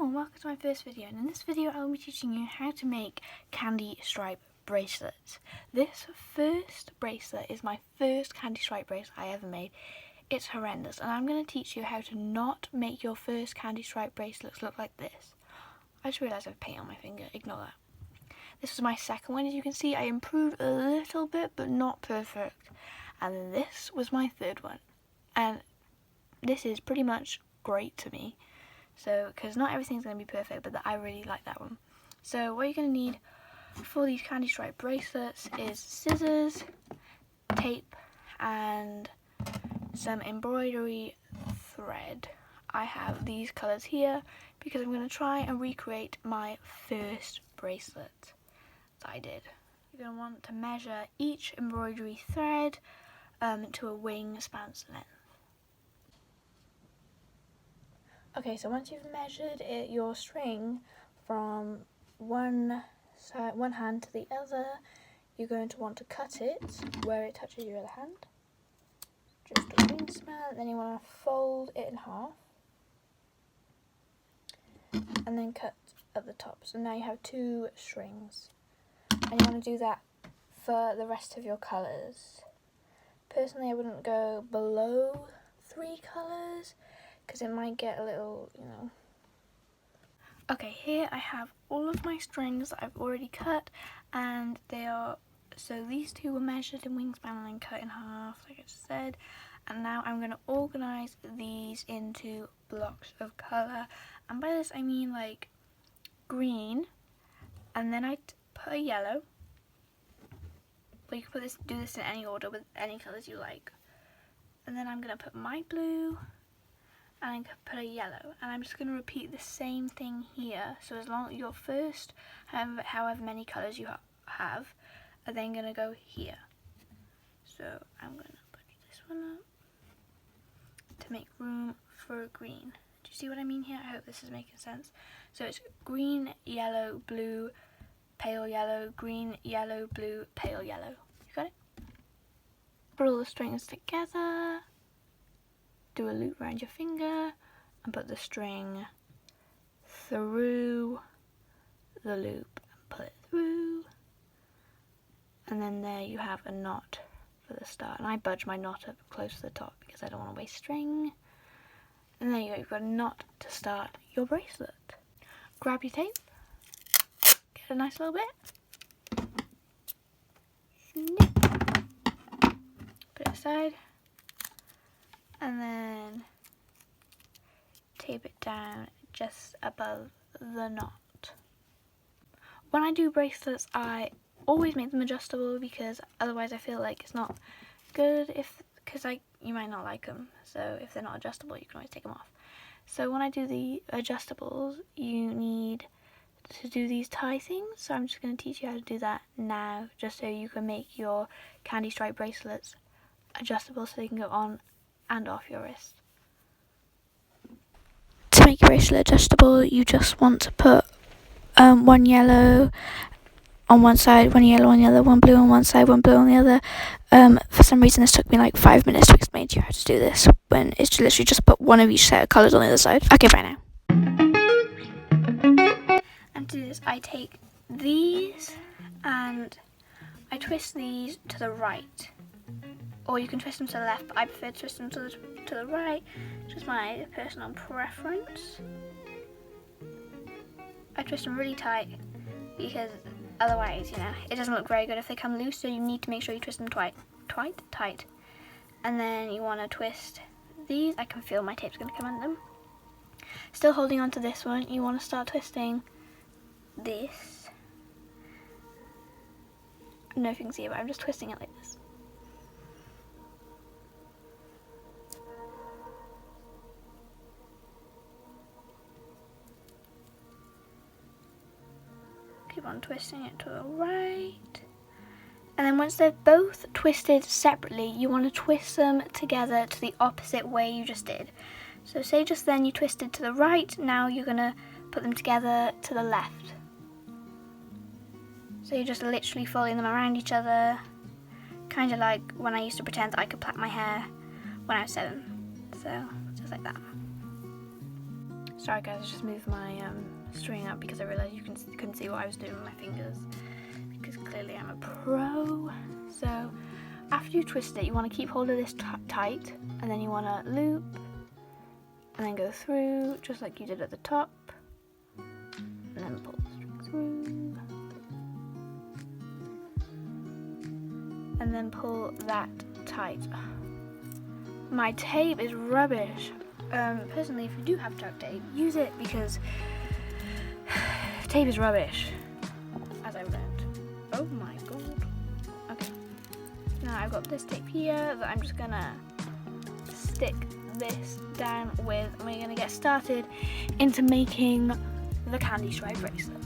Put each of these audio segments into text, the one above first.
Hello and welcome to my first video, and in this video I will be teaching you how to make candy stripe bracelets. This first bracelet is my first candy stripe bracelet I ever made. It's horrendous, and I'm going to teach you how to not make your first candy stripe bracelets look like this. I just realised I have paint on my finger, ignore that. This was my second one. As you can see, I improved a little bit but not perfect. And then this was my third one, and this is pretty much great to me. So, because not everything's going to be perfect, but I really like that one. So what you're going to need for these candy stripe bracelets is scissors, tape, and some embroidery thread. I have these colours here because I'm going to try and recreate my first bracelet that I did. You're going to want to measure each embroidery thread to a wingspan's length. Okay, so once you've measured your string from one hand to the other, you're going to want to cut it where it touches your other hand. Just a wingspan, then you want to fold it in half. And then cut at the top. So now you have two strings. And you want to do that for the rest of your colours. Personally, I wouldn't go below 3 colours, because it might get a little, Okay, here I have all of my strings that I've already cut, and so these two were measured in wingspan and then cut in half, like I just said. And now I'm going to organise these into blocks of colour, and by this I mean like green, and then I put a yellow, but you can do this in any order with any colours you like. And then I'm going to put my blue, and I put a yellow, and I'm just going to repeat the same thing here. So as long as your first, however many colours you have, are then going to go here. So I'm going to put this one up to make room for green. Do you see what I mean here? I hope this is making sense. So it's green, yellow, blue, pale yellow, green, yellow, blue, pale yellow. You got it? Put all the strings together. Do a loop around your finger and put the string through the loop and pull it through, and then there you have a knot for the start. And I budge my knot up close to the top because I don't want to waste string. And there you go, you've got a knot to start your bracelet. Grab your tape, get a nice little bit, snip, put it aside, and then tape it down just above the knot. When I do bracelets, I always make them adjustable, because otherwise I feel like it's not good because you might not like them. So if they're not adjustable, you can always take them off. So when I do the adjustables, you need to do these tie things. So I'm just going to teach you how to do that now, just so you can make your candy stripe bracelets adjustable so they can go on and off your wrist. To make your bracelet adjustable, you just want to put one yellow on one side, one yellow on the other, one blue on one side, one blue on the other. For some reason this took me like 5 minutes to explain to you how to do this, when it's literally just put one of each set of colours on the other side. Okay, bye now. And to do this, I take these and I twist these to the right. Or you can twist them to the left, but I prefer to twist them to the right, just my personal preference. I twist them really tight because otherwise, it doesn't look very good if they come loose, so you need to make sure you twist them tight. And then you want to twist these. I can feel my tape's going to come under them. Still holding on to this one, you want to start twisting this. I don't know if you can see it, but I'm just twisting it like this. Keep on twisting it to the right. And then once they're both twisted separately, you want to twist them together to the opposite way you just did. So say just then you twisted to the right, now you're going to put them together to the left. So you're just literally folding them around each other, kind of like when I used to pretend that I could plait my hair when I was 7. So just like that. Sorry guys, I just moved my string up because I realised you couldn't see what I was doing with my fingers, because clearly I'm a pro. So after you twist it, you want to keep hold of this tight, and then you want to loop and then go through just like you did at the top, and then pull the string through and then pull that tight. My tape is rubbish. Personally, if you do have duct tape, use it, because tape is rubbish, as I've learned. Oh my god. Okay. Now I've got this tape here that I'm just gonna stick this down with, and we're gonna get started into making the candy stripe bracelet.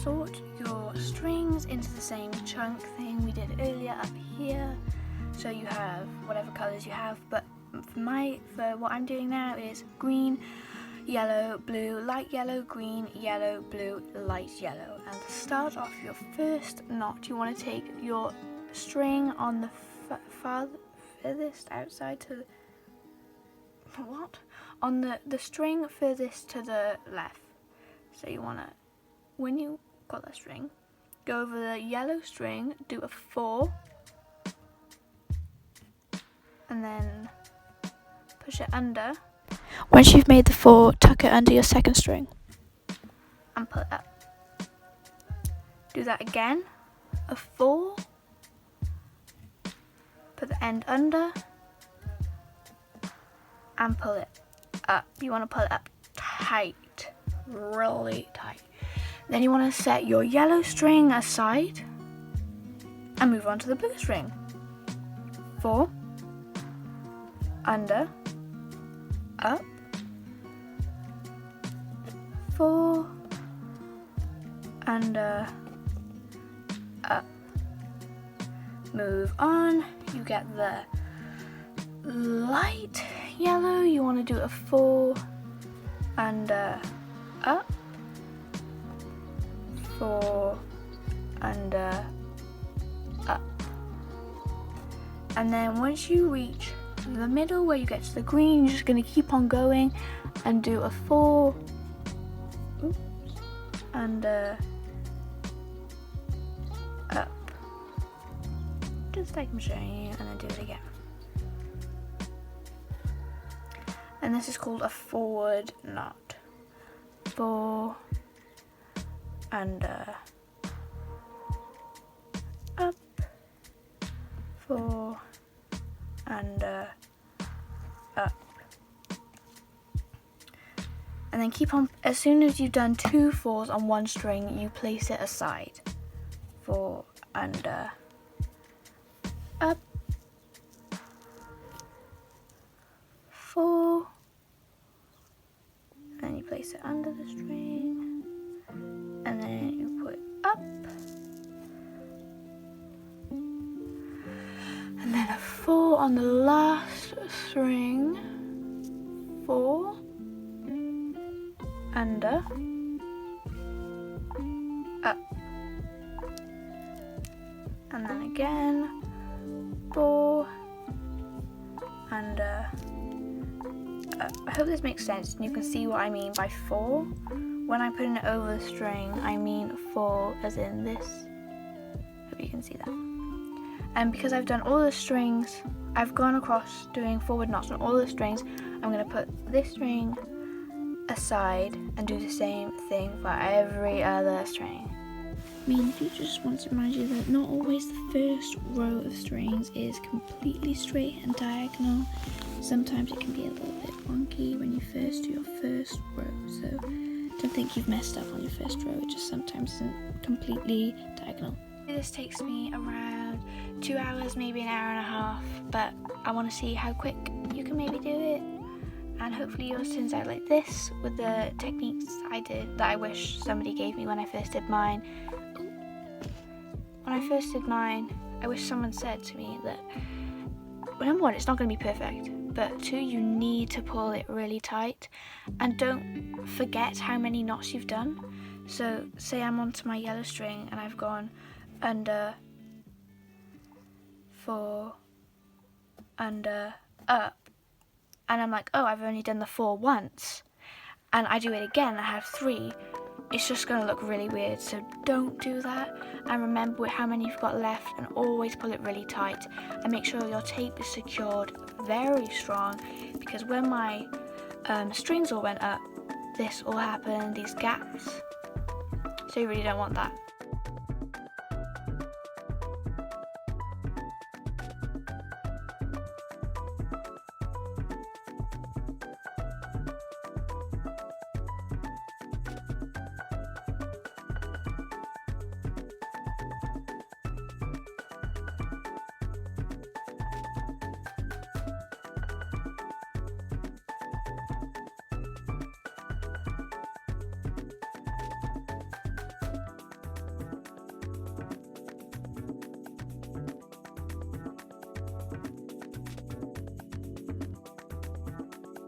Sort your strings into the same chunk thing we did earlier up here. So you have whatever colours you have, but for what I'm doing now is green, yellow, blue, light yellow, green, yellow, blue, light yellow. And to start off your first knot, you want to take your string on the furthest outside to on the string furthest to the left. So you want to, when you got that string, go over the yellow string, do a 4, and then push it under. Once you've made the 4, tuck it under your second string and pull it up. Do that again, a 4, put the end under and pull it up. You want to pull it up tight, really tight. Then you want to set your yellow string aside and move on to the blue string. 4, under, up, 4, under, up. Move on, you get the light yellow, you want to do a 4, under, up, 4, under, up. And then once you reach the middle where you get to the green, you're just going to keep on going and do a 4, under, up, just like I'm showing you, and then do it again. And this is called a forward knot. 4, under, up, 4, under, up. And then keep on, as soon as you've done 2 4s on one string, you place it aside. 4, under, up, 4, and you place it under the string, and then you put it up, and then a 4 on the last string, 4, under, up, and then again, 4, under, up. I hope this makes sense and you can see what I mean by 4. When I'm putting it over the string, I mean 4 as in this. Hope you can see that. And because I've done all the strings, I've gone across doing forward knots on all the strings, I'm going to put this string aside and do the same thing for every other string. I mean, if you just want to remind you that not always the first row of strings is completely straight and diagonal. Sometimes it can be a little bit wonky when you first do your first row, so don't think you've messed up on your first row, it just sometimes isn't completely diagonal. This takes me around 2 hours, maybe an hour and a half, but I want to see how quick you can maybe do it, and hopefully yours turns out like this with the techniques I did that I wish somebody gave me when I first did mine. When I first did mine, I wish someone said to me that, well, number 1, it's not going to be perfect, but 2, you need to pull it really tight, and don't forget how many knots you've done. So say I'm onto my yellow string and I've gone under, 4, under, up, and I'm like, oh, I've only done the 4 once. and I do it again, I have 3, it's just going to look really weird. So don't do that, and remember how many you've got left, and always pull it really tight, and make sure your tape is secured very strong, because when my strings all went up, this all happened, these gaps, so you really don't want that.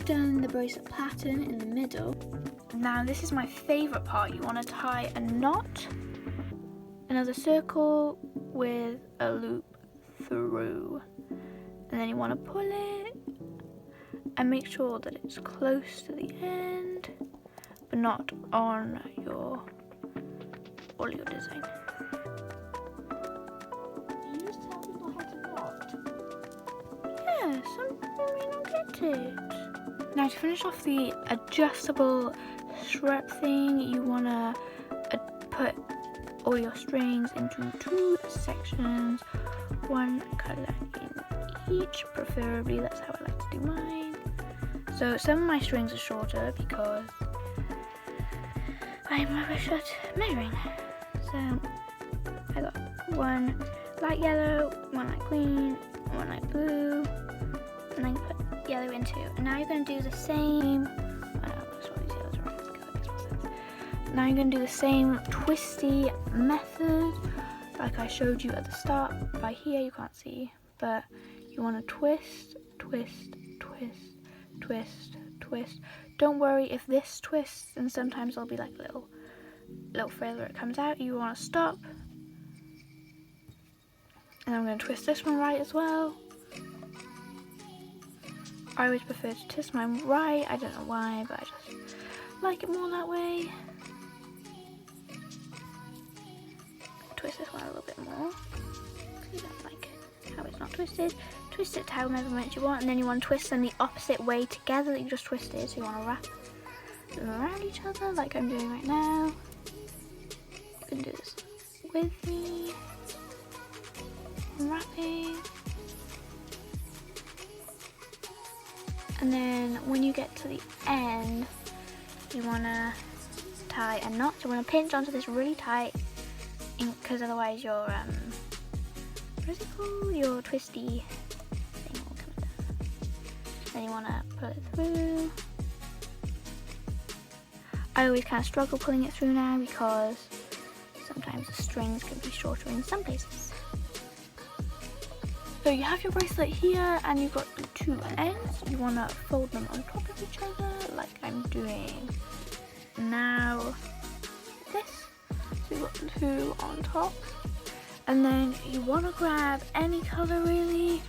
Done the bracelet pattern in the middle. Now this is my favourite part. You want to tie a knot, another circle with a loop through, and then you want to pull it and make sure that it's close to the end but not on all your design. You just tell people how to knot. Yeah, some people may not get it. Now to finish off the adjustable strap thing, you want to put all your strings into 2 sections, 1 colour in each, preferably. That's how I like to do mine. So some of my strings are shorter because I'm rubbish at measuring. So I got 1 light yellow, 1 light green, 1 light blue, and then put yellow in 2. And now you're going to do the same. Now you're going to do the same twisty method like I showed you at the start. By here you can't see, but you want to twist, twist, twist, twist, twist. Don't worry if this twists, and sometimes there'll be like little further where it comes out. You want to stop, and I'm going to twist this one right as well. I always prefer to twist mine right. I don't know why, but I just like it more that way. Twist this one a little bit more. You don't like how it's not twisted. Twist it to however much you want, and then you want to twist them the opposite way together that you just twisted. So you want to wrap them around each other like I'm doing right now. You can do this with me. I'm wrapping. And then when you get to the end, you want to tie a knot. So you want to pinch onto this really tight, because otherwise your what is it called? Your twisty thing will come down. Then you want to pull it through. I always kind of struggle pulling it through now because sometimes the strings can be shorter in some places. So you have your bracelet here, and you've got the 2 ends. You want to fold them on top of each other like I'm doing now. This. So you've got the 2 on top, and then you want to grab any colour really.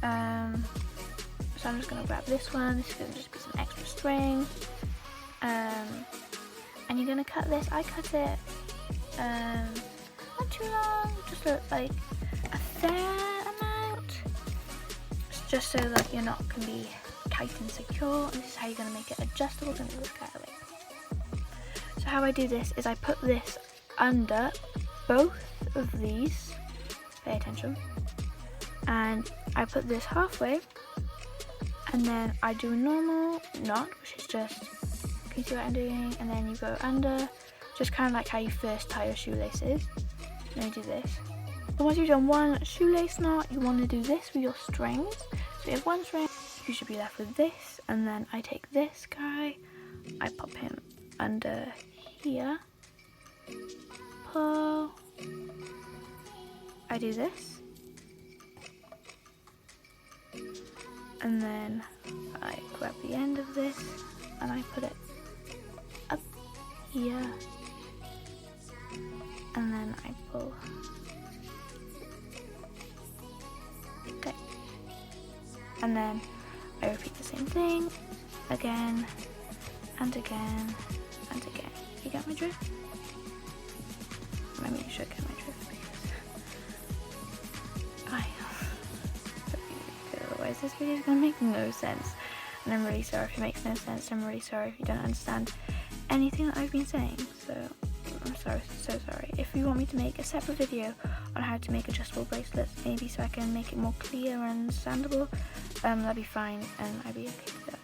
So I'm just going to grab this one. This is going to just be some extra string, and you're going to cut this. I cut it not too long, just like a fair amount, just so that your knot can be tight and secure. And this is how you're going to make it adjustable. Don't look at it. So how I do this is I put this under both of these, pay attention, and I put this halfway, and then I do a normal knot, which is just, can you see what I'm doing? And then you go under, just kind of like how you first tie your shoelaces. And then you do this. So once you've done one shoelace knot, you want to do this with your strings. So you have one string, you should be left with this, and then I take this guy, I pop him under here, pull, I do this, and then I grab the end of this and I put it up here, and then I pull. Okay. And then I repeat the same thing again and again and again. You get my drift? I mean, you should get my drift because I otherwise this video is going to make no sense, and I'm really sorry if it makes no sense. I'm really sorry if you don't understand anything that I've been saying, so I'm sorry, so sorry. If you want me to make a separate video on how to make adjustable bracelets, maybe so I can make it more clear and understandable, that'd be fine, and I'd be okay with that.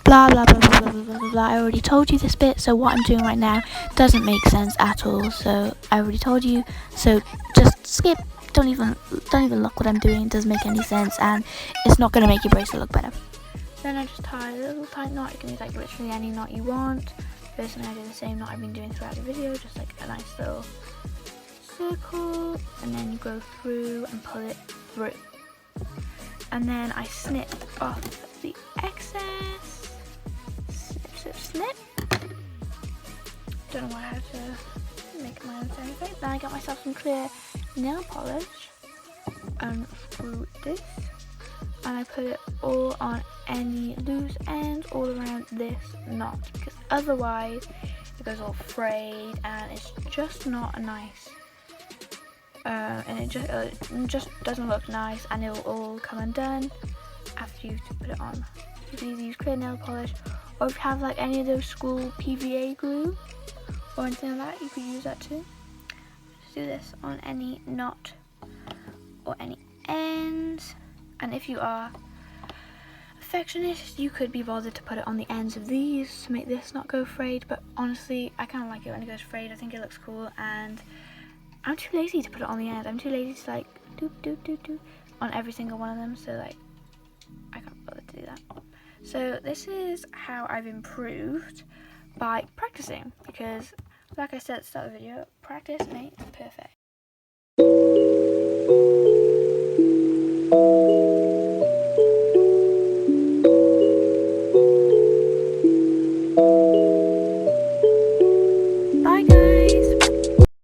Blah blah blah blah blah blah blah blah. I already told you this bit, so what I'm doing right now doesn't make sense at all. So I already told you, so just skip. Don't even look what I'm doing. It doesn't make any sense, and it's not gonna make your bracelet look better. Then I just tie a little tight knot. You can use like literally any knot you want. Personally, I do the same knot I've been doing throughout the video, just like a nice little circle, and then you go through and pull it through. And then I snip off the excess. Snip, snip, snip. Don't know why I had to make my own sound effect. Then I got myself some clear nail polish and through this. And I put it all on any loose ends all around this knot, because otherwise it goes all frayed and it's just not a nice and it just doesn't look nice, and it will all come undone after you put it on. You can either use clear nail polish, or if you have like any of those school PVA glue or anything like that, you could use that too. Just do this on any knot or any ends. And if you are perfectionist, you could be bothered to put it on the ends of these to make this not go frayed, but honestly I kind of like it when it goes frayed. I think it looks cool, and I'm too lazy to put it on the end. I'm too lazy to like doop doop doop doop on every single one of them, so like I can't bother to do that. So this is how I've improved by practicing, because like I said at the start of the video, practice makes perfect.